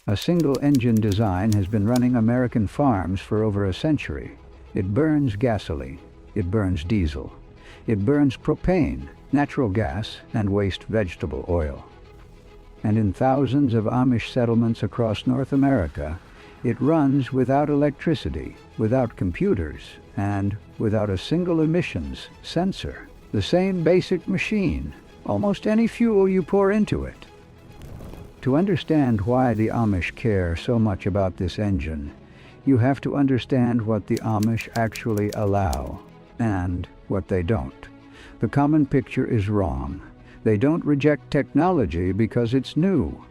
A single engine design has been running American farms for over a century. It burns gasoline. It burns diesel. It burns propane, natural gas, and waste vegetable oil. And in thousands of Amish settlements across North America, it runs without electricity, without computers, and without a single emissions sensor. The same basic machine, almost any fuel you pour into it. To understand why the Amish care so much about this engine, you have to understand what the Amish actually allow, and what they don't. The common picture is wrong. They don't reject technology because it's new.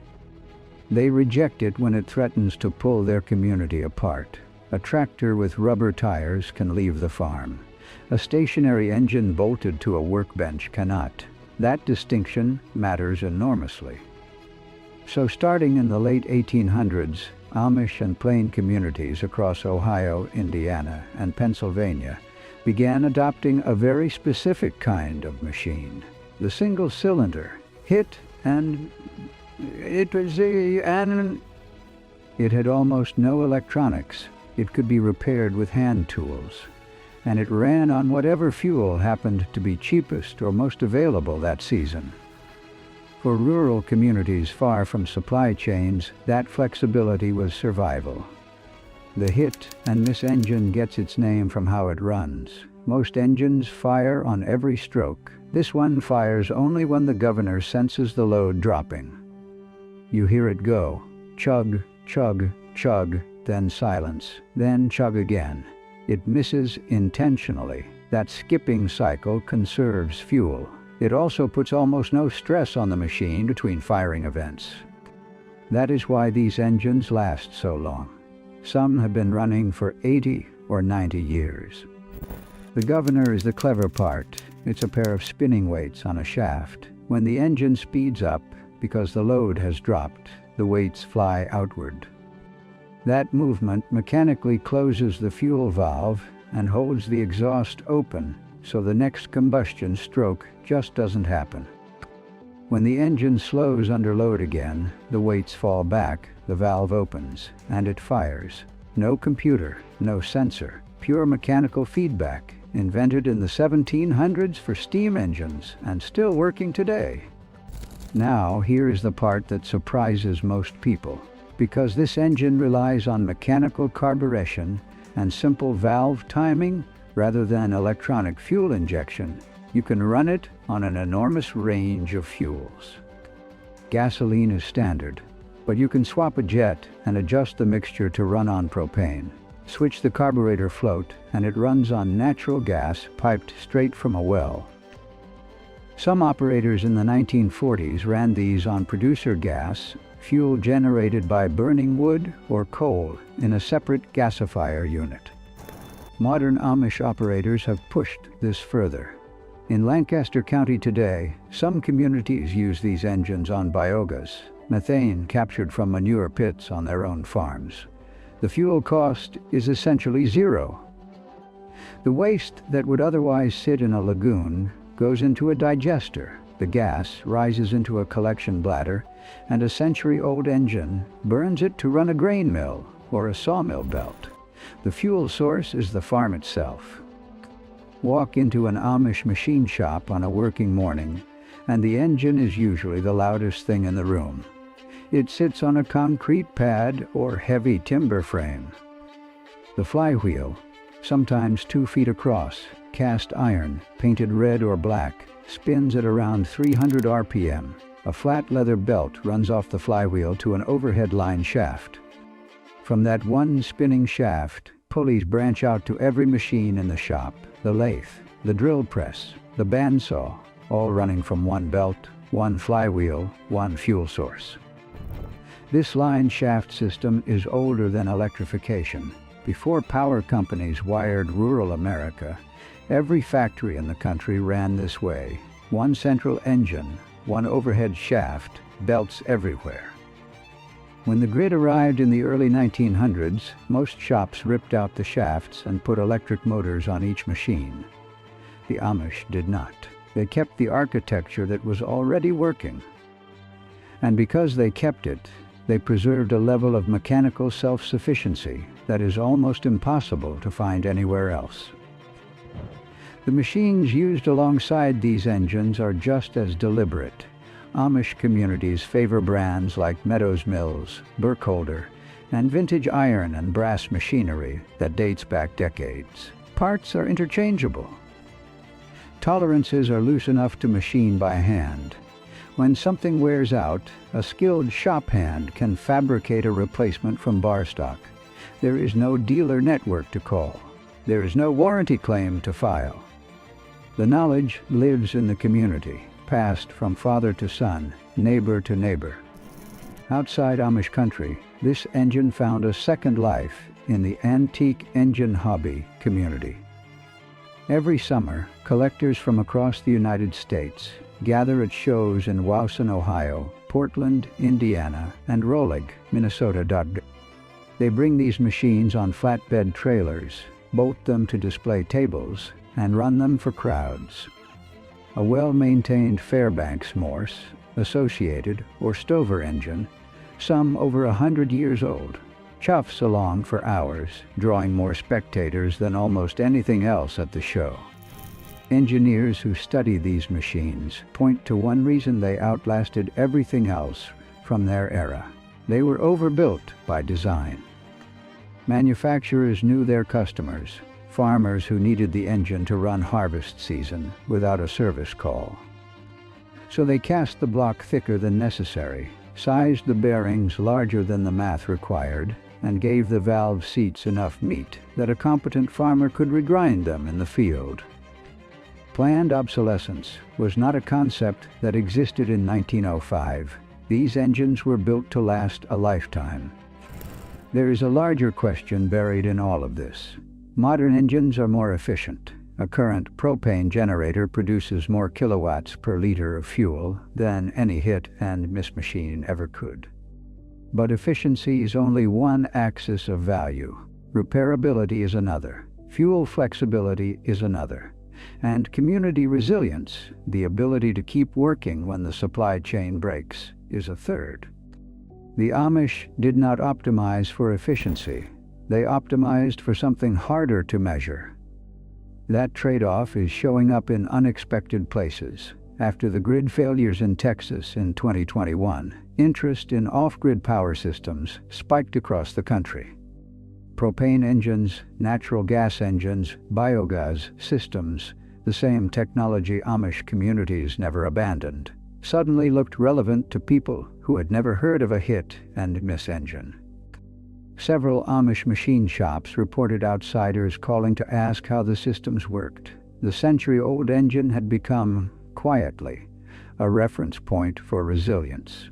They reject it when it threatens to pull their community apart. A tractor with rubber tires can leave the farm. A stationary engine bolted to a workbench cannot. That distinction matters enormously. So starting in the late 1800s, Amish and Plain communities across Ohio, Indiana, and Pennsylvania began adopting a very specific kind of machine. The single cylinder hit and it had almost no electronics. It could be repaired with hand tools, and it ran on whatever fuel happened to be cheapest or most available that season. For rural communities far from supply chains, that flexibility was survival. The hit and miss engine gets its name from how it runs. Most engines fire on every stroke. This one fires only when the governor senses the load dropping. You hear it go, chug, chug, chug, then silence, then chug again. It misses intentionally. That skipping cycle conserves fuel. It also puts almost no stress on the machine between firing events. That is why these engines last so long. Some have been running for 80 or 90 years. The governor is the clever part. It's a pair of spinning weights on a shaft. When the engine speeds up, because the load has dropped, the weights fly outward. That movement mechanically closes the fuel valve and holds the exhaust open, so the next combustion stroke just doesn't happen. When the engine slows under load again, the weights fall back, the valve opens, and it fires. No computer, no sensor, pure mechanical feedback, invented in the 1700s for steam engines and still working today. Now, here is the part that surprises most people. Because this engine relies on mechanical carburation and simple valve timing rather than electronic fuel injection, you can run it on an enormous range of fuels. Gasoline is standard, but you can swap a jet and adjust the mixture to run on propane. Switch the carburetor float and it runs on natural gas piped straight from a well. Some operators in the 1940s ran these on producer gas, fuel generated by burning wood or coal in a separate gasifier unit. Modern Amish operators have pushed this further. In Lancaster County today, some communities use these engines on biogas, methane captured from manure pits on their own farms. The fuel cost is essentially zero. The waste that would otherwise sit in a lagoon goes into a digester. The gas rises into a collection bladder, and a century-old engine burns it to run a grain mill or a sawmill belt. The fuel source is the farm itself. Walk into an Amish machine shop on a working morning, and the engine is usually the loudest thing in the room. It sits on a concrete pad or heavy timber frame. The flywheel, sometimes 2 feet across, cast iron, painted red or black, spins at around 300 RPM. A flat leather belt runs off the flywheel to an overhead line shaft. From that one spinning shaft, pulleys branch out to every machine in the shop: the lathe, the drill press, the bandsaw, all running from one belt, one flywheel, one fuel source. This line shaft system is older than electrification. Before power companies wired rural America, every factory in the country ran this way: one central engine, one overhead shaft, belts everywhere. When the grid arrived in the early 1900s, most shops ripped out the shafts and put electric motors on each machine. The Amish did not. They kept the architecture that was already working. And because they kept it, They preserved a level of mechanical self-sufficiency that is almost impossible to find anywhere else. The machines used alongside these engines are just as deliberate. Amish communities favor brands like Meadows Mills, Burkholder, and vintage iron and brass machinery that dates back decades. Parts are interchangeable. Tolerances are loose enough to machine by hand. When something wears out, a skilled shop hand can fabricate a replacement from bar stock. There is no dealer network to call. There is no warranty claim to file. The knowledge lives in the community, passed from father to son, neighbor to neighbor. Outside Amish country, this engine found a second life in the antique engine hobby community. Every summer, collectors from across the United States gather at shows in Wauson, Ohio, Portland, Indiana, and Rolig, Minnesota. They bring these machines on flatbed trailers, bolt them to display tables, and run them for crowds. A well-maintained Fairbanks Morse, Associated, or Stover engine, some over 100 years old, chuffs along for hours, drawing more spectators than almost anything else at the show. Engineers who study these machines point to one reason they outlasted everything else from their era. They were overbuilt by design. Manufacturers knew their customers, farmers who needed the engine to run harvest season without a service call. So they cast the block thicker than necessary, sized the bearings larger than the math required, and gave the valve seats enough meat that a competent farmer could regrind them in the field. Planned obsolescence was not a concept that existed in 1905. These engines were built to last a lifetime. There is a larger question buried in all of this. Modern engines are more efficient. A current propane generator produces more kilowatts per liter of fuel than any hit and miss machine ever could. But efficiency is only one axis of value. Repairability is another. Fuel flexibility is another. And community resilience, the ability to keep working when the supply chain breaks, is a third. The Amish did not optimize for efficiency. They optimized for something harder to measure. That trade-off is showing up in unexpected places. After the grid failures in Texas in 2021, interest in off-grid power systems spiked across the country. Propane engines, natural gas engines, biogas systems, the same technology Amish communities never abandoned, suddenly looked relevant to people who had never heard of a hit and miss engine. Several Amish machine shops reported outsiders calling to ask how the systems worked. The century-old engine had become, quietly, a reference point for resilience.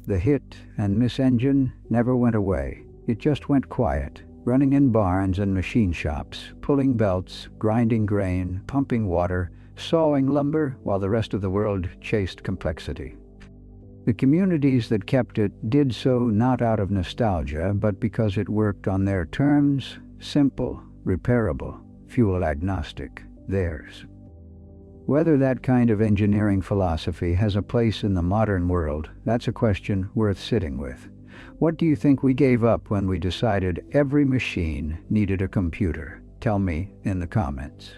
The hit and miss engine never went away. It just went quiet, running in barns and machine shops, pulling belts, grinding grain, pumping water, sawing lumber, while the rest of the world chased complexity. The communities that kept it did so not out of nostalgia, but because it worked on their terms, simple, repairable, fuel agnostic, theirs. Whether that kind of engineering philosophy has a place in the modern world, that's a question worth sitting with. What do you think we gave up when we decided every machine needed a computer? Tell me in the comments.